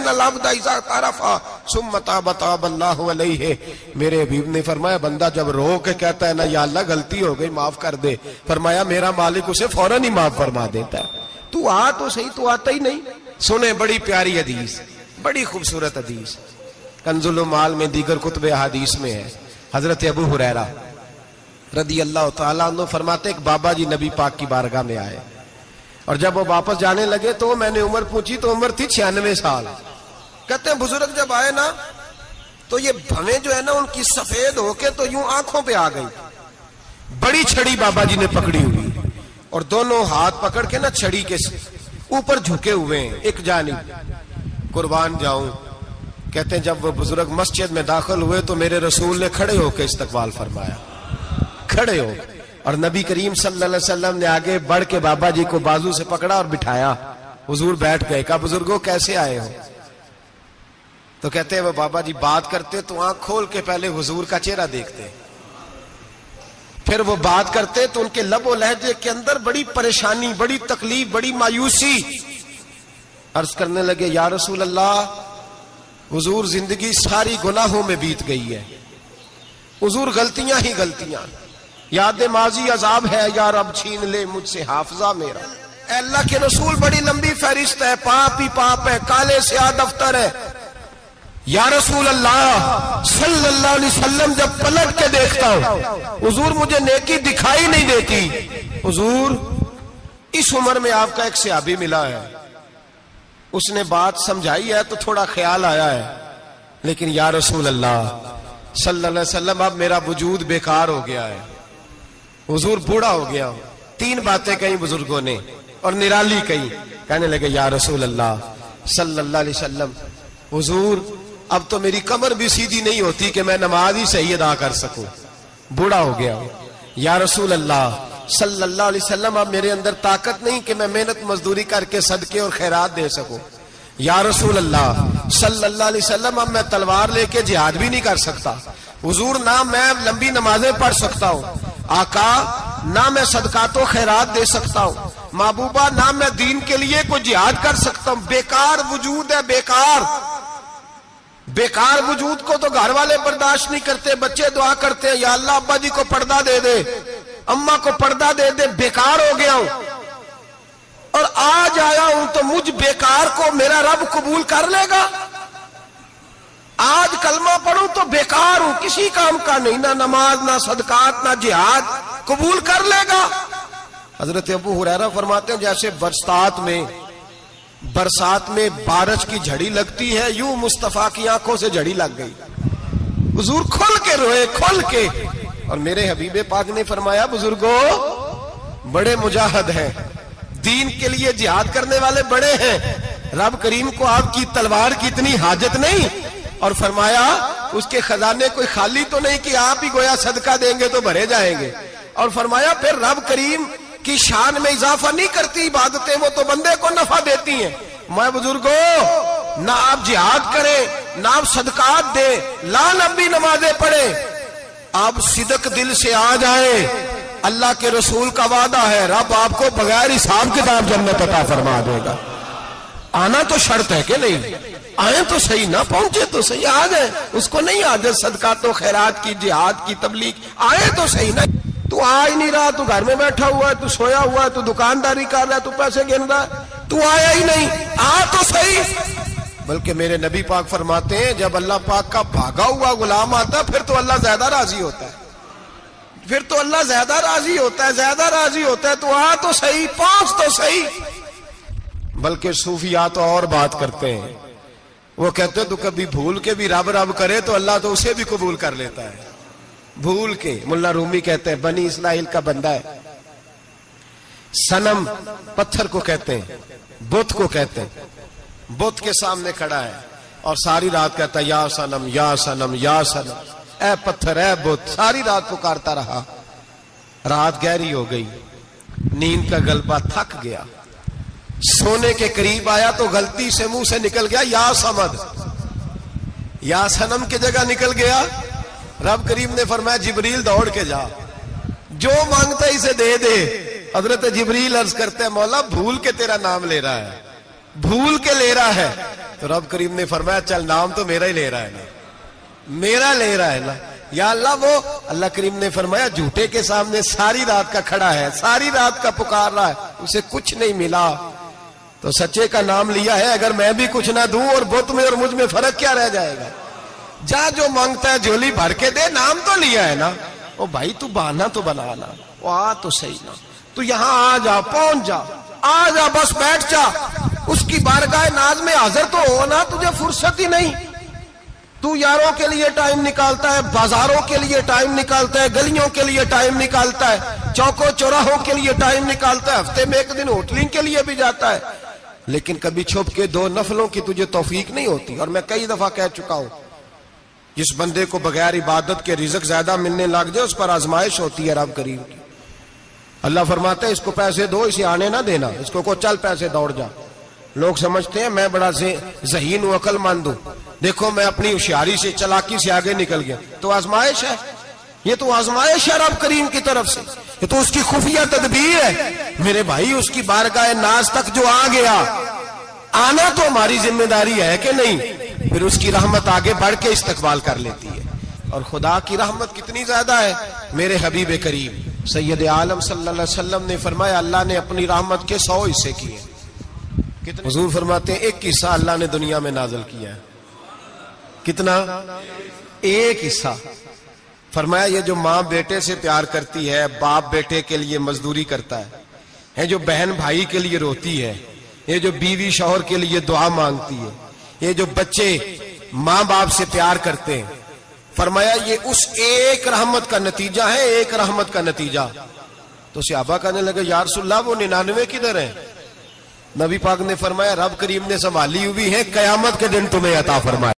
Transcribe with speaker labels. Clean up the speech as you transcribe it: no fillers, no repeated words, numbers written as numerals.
Speaker 1: ان العبد اذا اعترف ثم تاب تاب اللہ علیہ. میرے حبیب نے فرمایا بندہ جب رو کے کہتا ہے نا یا اللہ غلطی ہو گئی معاف کر دے، فرمایا میرا مالک اسے فوراً ہی معاف فرما دیتا ہے. تو آ تو صحیح، تو آتا ہی نہیں. سنیں بڑی پیاری حدیث، بڑی خوبصورت حدیث، کنز المال میں دیگر کتب احادیث میں ہے. حضرت ابو ہریرہ رضی اللہ تعالیٰ عنہ فرماتے ایک بابا جی نبی پاک کی بارگاہ میں آئے، اور جب وہ واپس جانے لگے تو میں نے عمر پوچھی تو عمر تھی 96 سال. کہتے ہیں بزرگ جب آئے نا تو یہ بھویں جو ہے نا ان کی سفید ہو کے تو یوں آنکھوں پہ آ گئی. بڑی چھڑی بابا جی نے پکڑی ہوئی اور دونوں ہاتھ پکڑ کے نا چھڑی کے اوپر جھکے ہوئے ہیں ایک جانب. قربان جاؤں، کہتے ہیں جب وہ بزرگ مسجد میں داخل ہوئے تو میرے رسول نے کھڑے ہو کے استقبال فرمایا، کھڑے ہو. اور نبی کریم صلی اللہ علیہ وسلم نے آگے بڑھ کے بابا جی کو بازو سے پکڑا اور بٹھایا. حضور بیٹھ گئے. کہا بزرگوں کیسے آئے ہو؟ تو کہتے ہیں وہ بابا جی بات کرتے تو آنکھ کھول کے پہلے حضور کا چہرہ دیکھتے، پھر وہ بات کرتے تو ان کے لب و لہجے کے اندر بڑی پریشانی، بڑی تکلیف، بڑی مایوسی. عرض کرنے لگے یا رسول اللہ، حضور زندگی ساری گناہوں میں بیت گئی ہے، حضور غلطیاں ہی غلطیاں، یاد ماضی عذاب ہے، یا رب چھین لے مجھ سے حافظہ میرا. اے اللہ کے رسول بڑی لمبی فہرست ہے، پاپ ہی پاپ ہے، کالے سیاہ دفتر ہے. یا رسول اللہ صلی اللہ علیہ وسلم جب پلٹ کے دیکھتا ہوں حضور مجھے نیکی دکھائی نہیں دیتی. حضور اس عمر میں آپ کا ایک صحابی ملا ہے، اس نے بات سمجھائی ہے تو تھوڑا خیال آیا ہے، لیکن یا رسول اللہ صلی اللہ علیہ وسلم اب میرا وجود بیکار ہو گیا ہے، حضور بوڑھا ہو گیا ہوں. 3 باتیں کہیں بزرگوں نے اور نرالی کہیں. کہنے لگے یا رسول اللہ صلی اللہ علیہ وسلم، حضور اب تو میری کمر بھی سیدھی نہیں ہوتی کہ میں نماز ہی صحیح ادا کر سکوں، بوڑھا ہو گیا ہوں. یا رسول اللہ صلی اللہ علیہ وسلم اب میرے اندر طاقت نہیں کہ میں محنت مزدوری کر کے صدقے اور خیرات دے سکوں. یا رسول اللہ صلی اللہ علیہ وسلم اب میں تلوار لے کے جہاد بھی نہیں کر سکتا. حضور نہ میں لمبی نمازیں پڑھ سکتا ہوں، آقا نہ میں صدقات و خیرات دے سکتا ہوں، محبوبہ نہ میں دین کے لیے کوئی جہاد کر سکتا ہوں. بیکار وجود ہے، بیکار. بیکار وجود کو تو گھر والے برداشت نہیں کرتے، بچے دعا کرتے ہیں یا اللہ ابا جی کو پردہ دے دے، اماں کو پردہ دے دے. بیکار ہو گیا ہوں اور آج آیا ہوں تو مجھ بیکار کو میرا رب قبول کر لے گا؟ آج کلمہ پڑھوں تو بیکار ہوں، کسی کام کا نہیں، نہ نماز نہ صدقات نہ جہاد، قبول کر لے گا؟ حضرت ابو ہریرہ فرماتے ہیں جیسے برسات میں بارش کی جھڑی لگتی ہے، یوں مصطفیٰ کی آنکھوں سے جھڑی لگ گئی. حضور کھل کے روئے، کھل کے. اور میرے حبیب پاک نے فرمایا بزرگوں بڑے مجاہد ہیں، دین کے لیے جہاد کرنے والے بڑے ہیں، رب کریم کو آپ کی تلوار کی اتنی حاجت نہیں. اور فرمایا اس کے خزانے کوئی خالی تو نہیں کہ آپ ہی گویا صدقہ دیں گے تو بھرے جائیں گے. اور فرمایا پھر رب کریم کی شان میں اضافہ نہیں کرتی عبادتیں، وہ تو بندے کو نفع دیتی ہیں. میں بزرگوں نہ آپ جہاد کریں نہ آپ صدقات دیں، لا لمبی نمازیں پڑھیں، آپ صدق دل سے آ جائیں، اللہ کے رسول کا وعدہ ہے رب آپ کو بغیر حساب کتاب جنت عطا فرما دے گا. آنا تو شرط ہے کہ نہیں؟ آئے تو صحیح، نہ پہنچے تو صحیح، آ گئے اس کو نہیں عادت صدقات و خیرات کی، جہاد کی، تبلیغ، آئے تو صحیح. نا تو آ ہی نہیں رہا، تو گھر میں بیٹھا ہوا ہے، تو سویا ہوا ہے، تو دکانداری کر رہا ہے، تو پیسے گن رہا ہے، تو آیا ہی نہیں، آ تو صحیح. بلکہ میرے نبی پاک فرماتے ہیں جب اللہ پاک کا بھاگا ہوا غلام آتا ہے پھر تو اللہ زیادہ راضی ہوتا ہے، پھر تو اللہ زیادہ راضی ہوتا ہے، زیادہ راضی ہوتا ہے. تو آ تو صحیح، پہنچ تو صحیح. بلکہ صوفیاء تو اور بات کرتے ہیں، وہ کہتے ہیں تو کبھی بھول کے بھی رب رب کرے تو اللہ تو اسے بھی قبول کر لیتا ہے. بھول کے. ملا رومی کہتے ہیں بنی اسرائیل کا بندہ ہے، صنم پتھر کو کہتے ہیں، بت کو کہتے ہیں، بت کے سامنے کھڑا ہے اور ساری رات کہتا ہے یا صنم یا صنم یا صنم، اے پتھر اے بت، ساری رات پکارتا رہا. رات گہری ہو گئی، نیند کا غلبہ، تھک گیا، سونے کے قریب آیا تو غلطی سے منہ سے نکل گیا یا صمد، یا صنم کی جگہ نکل گیا. رب کریم نے فرمایا جبریل دوڑ کے جا، جو مانگتا ہے اسے دے دے. حضرت جبریل عرض کرتے ہیں مولا بھول کے تیرا نام لے رہا ہے، بھول کے لے رہا ہے تو رب کریم نے فرمایا چل نام تو میرا ہی لے رہا ہے نا، میرا لے رہا ہے نا یا اللہ۔ وہ اللہ کریم نے فرمایا جھوٹے کے سامنے ساری رات کا کھڑا ہے، ساری رات کا پکار رہا ہے، اسے کچھ نہیں ملا تو سچے کا نام لیا ہے، اگر میں بھی کچھ نہ دوں اور بت میں اور مجھ میں فرق کیا رہ جائے گا؟ جا جو مانگتا ہے جھولی بھر کے دے، نام تو لیا ہے نا۔ او بھائی تو بہانا تو بنانا، وہ آ تو صحیح نا، تو یہاں آ جا، پہنچ جا، آ جا، بس بیٹھ جا، اس کی بارگاہ ناز میں حاضر تو ہو نا، تجھے فرصت ہی نہیں۔ تو یاروں کے لیے ٹائم نکالتا ہے، بازاروں کے لیے ٹائم نکالتا ہے، گلیوں کے لیے ٹائم نکالتا ہے، چوکوں چوراہوں کے لیے ٹائم نکالتا ہے، ہفتے میں ایک دن ہوٹلنگ کے لیے بھی جاتا ہے، لیکن کبھی چھپ کے 2 نفلوں کی تجھے توفیق نہیں ہوتی۔ اور میں کئی دفعہ کہہ چکا ہوں، جس بندے کو بغیر عبادت کے رزق زیادہ ملنے لگ جائے اس پر آزمائش ہوتی ہے رب کریم کی۔ اللہ فرماتا ہے اس کو پیسے دو، اسے آنے نہ دینا، اس کو چل پیسے دوڑ جا۔ لوگ سمجھتے ہیں میں بڑا ذہین ہوں، عقل مند ہوں، دیکھو میں اپنی ہوشیاری سے، چلاکی سے آگے نکل گیا، تو آزمائش ہے، یہ تو آزمائش ہے رب کریم کی طرف سے، یہ تو اس کی خفیہ تدبیر ہے۔ میرے بھائی اس کی بارگاہ ناز تک جو آ گیا، آنا تو ہماری ذمہ داری ہے کہ نہیں؟ پھر اس کی رحمت آگے بڑھ کے استقبال کر لیتی ہے، اور خدا کی رحمت کتنی زیادہ ہے۔ میرے حبیب کریم سید عالم صلی اللہ علیہ وسلم نے فرمایا اللہ نے اپنی رحمت کے 100 حصے کیے۔ حضور فرماتے ہیں 1 حصہ اللہ نے دنیا میں نازل کیا ہے۔ کتنا؟ 1 حصہ۔ فرمایا یہ جو ماں بیٹے سے پیار کرتی ہے، باپ بیٹے کے لیے مزدوری کرتا ہے، جو بہن بھائی کے لیے روتی ہے، یہ جو بیوی شوہر کے لیے دعا مانگتی ہے، یہ جو بچے ماں باپ سے پیار کرتے ہیں، فرمایا یہ اس ایک رحمت کا نتیجہ ہے، ایک رحمت کا نتیجہ۔ تو صحابہ کہنے لگے یا رسول اللہ وہ 99 کدھر ہیں؟ نبی پاک نے فرمایا رب کریم نے سنبھالی ہوئی ہے، قیامت کے دن تمہیں عطا فرمائے۔